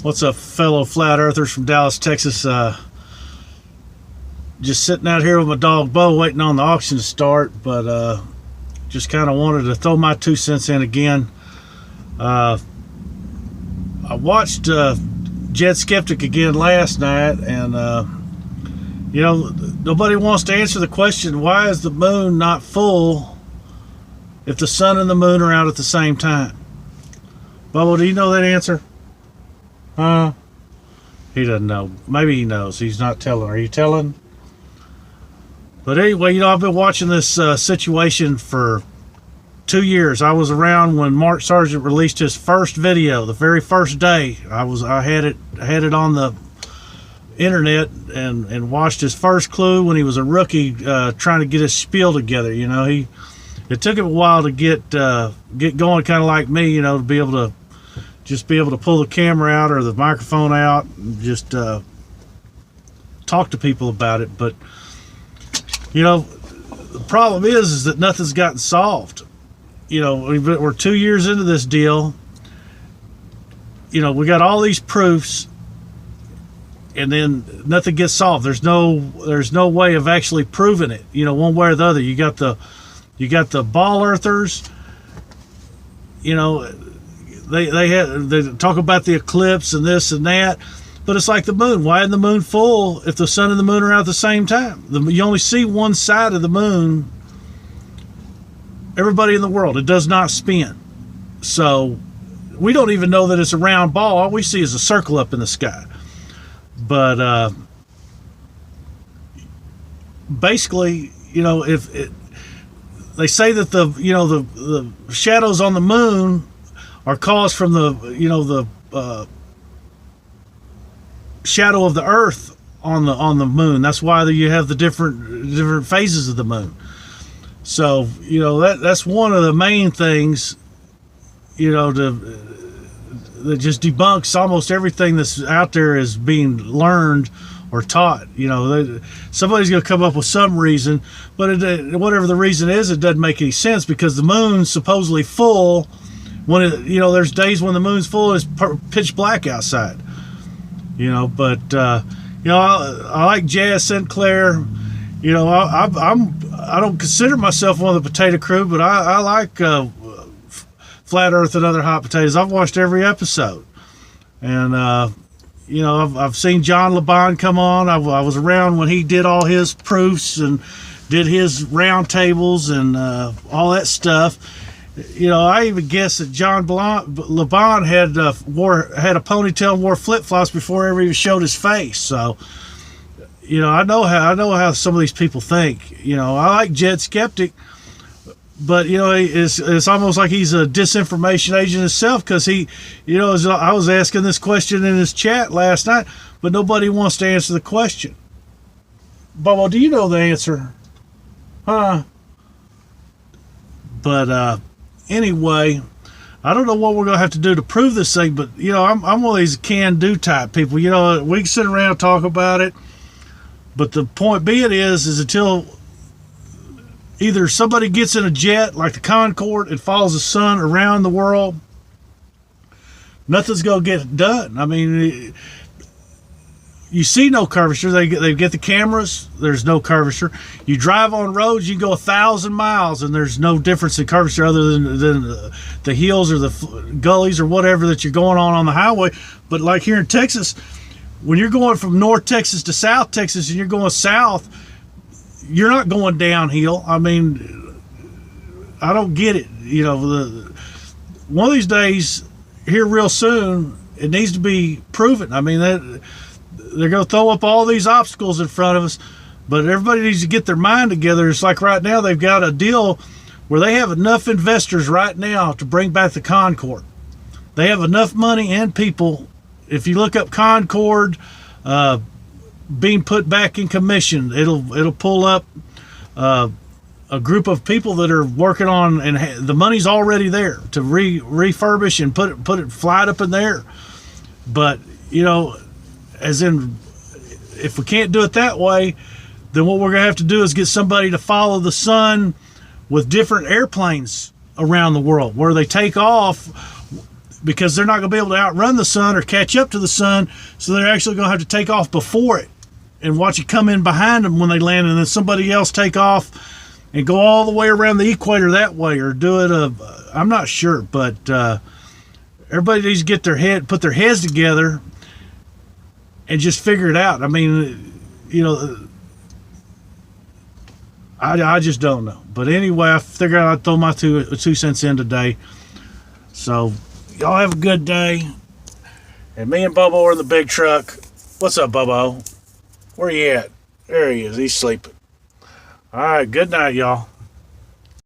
What's up, fellow flat earthers from Dallas, Texas? Just sitting out here with my dog Bo, waiting on the auction to start, but just kind of wanted to throw my 2 cents in again. I watched Jed Skeptic again last night, and you know, nobody wants to answer the question, why is the moon not full if the sun and the moon are out at the same time? Bubba, do you know that answer? He doesn't know. Maybe he knows. He's not telling. Are you telling? But anyway, you know, I've been watching this situation for 2 years. I was around when Mark Sargent released his first video, the very first day. I had it on the internet and watched his first clue when he was a rookie, trying to get his spiel together. You know, it took him a while to get going, kind of like me. You know, to be able to pull the camera out or the microphone out and just talk to people about it. But you know, the problem is that nothing's gotten solved. You know, we're 2 years into this deal. You know, we got all these proofs, and then nothing gets solved. There's no way of actually proving it. You know, one way or the other. You got the ball earthers. You know, they talk about the eclipse and this and that. But it's like the moon. Why isn't the moon full if the sun and the moon are out at the same time? You only see one side of the moon. Everybody in the world, it does not spin. So we don't even know that it's a round ball. All we see is a circle up in the sky. But basically, you know, they say that the shadows on the moon are caused from the shadow of the earth on the moon. That's why you have the different phases of the moon. So, you know, that's one of the main things, you know, that just debunks almost everything that's out there is being learned or taught. You know, somebody's going to come up with some reason, but whatever the reason is, it doesn't make any sense, because the moon's supposedly full when you know, there's days when the moon's full and it's pitch black outside. You know, but you know, I like Jazz Sinclair. You know, I don't consider myself one of the potato crew, but I like Flat Earth and Other Hot Potatoes. I've watched every episode, and you know, I've seen John LeBon come on. I was around when he did all his proofs and did his round tables and all that stuff. You know, I even guess that John LeBon had a ponytail and wore flip-flops before he ever even showed his face. So, you know, I know how some of these people think. You know, I like Jed Skeptic, but you know, it's almost like he's a disinformation agent himself, because he, you know, I was asking this question in his chat last night, but nobody wants to answer the question. Bubba, do you know the answer? Huh? But anyway, I don't know what we're going to have to do to prove this thing, but, you know, I'm one of these can-do type people. You know, we can sit around and talk about it, but the point being is until either somebody gets in a jet like the Concorde and follows the sun around the world, nothing's going to get done. I mean, you see no curvature. They get the cameras. There's no curvature. You drive on roads, you go 1,000 miles, and there's no difference in curvature other than the hills or the gullies or whatever that you're going on the highway. But like here in Texas, when you're going from North Texas to South Texas and you're going south, you're not going downhill. I mean, I don't get it. You know, one of these days here real soon, it needs to be proven. I mean, they're going to throw up all these obstacles in front of us, but everybody needs to get their mind together. It's like right now they've got a deal where they have enough investors right now to bring back the Concorde. They have enough money and people. If you look up Concorde being put back in commission, it'll pull up a group of people that are working on, and the money's already there to refurbish and put it fly it up in there. But you know, as in, if we can't do it that way, then what we're going to have to do is get somebody to follow the sun with different airplanes around the world, where they take off because they're not going to be able to outrun the sun or catch up to the sun, so they're actually going to have to take off before it and watch it come in behind them when they land, and then somebody else take off and go all the way around the equator that way, or do it I'm not sure, but everybody needs to put their heads together and just figure it out. I mean, I just don't know. But anyway, I figured I'd throw my two cents in today. So y'all have a good day. And me and Bobo are in the big truck. What's up, Bobo? Where you at? There he is. He's sleeping. All right. Good night, y'all.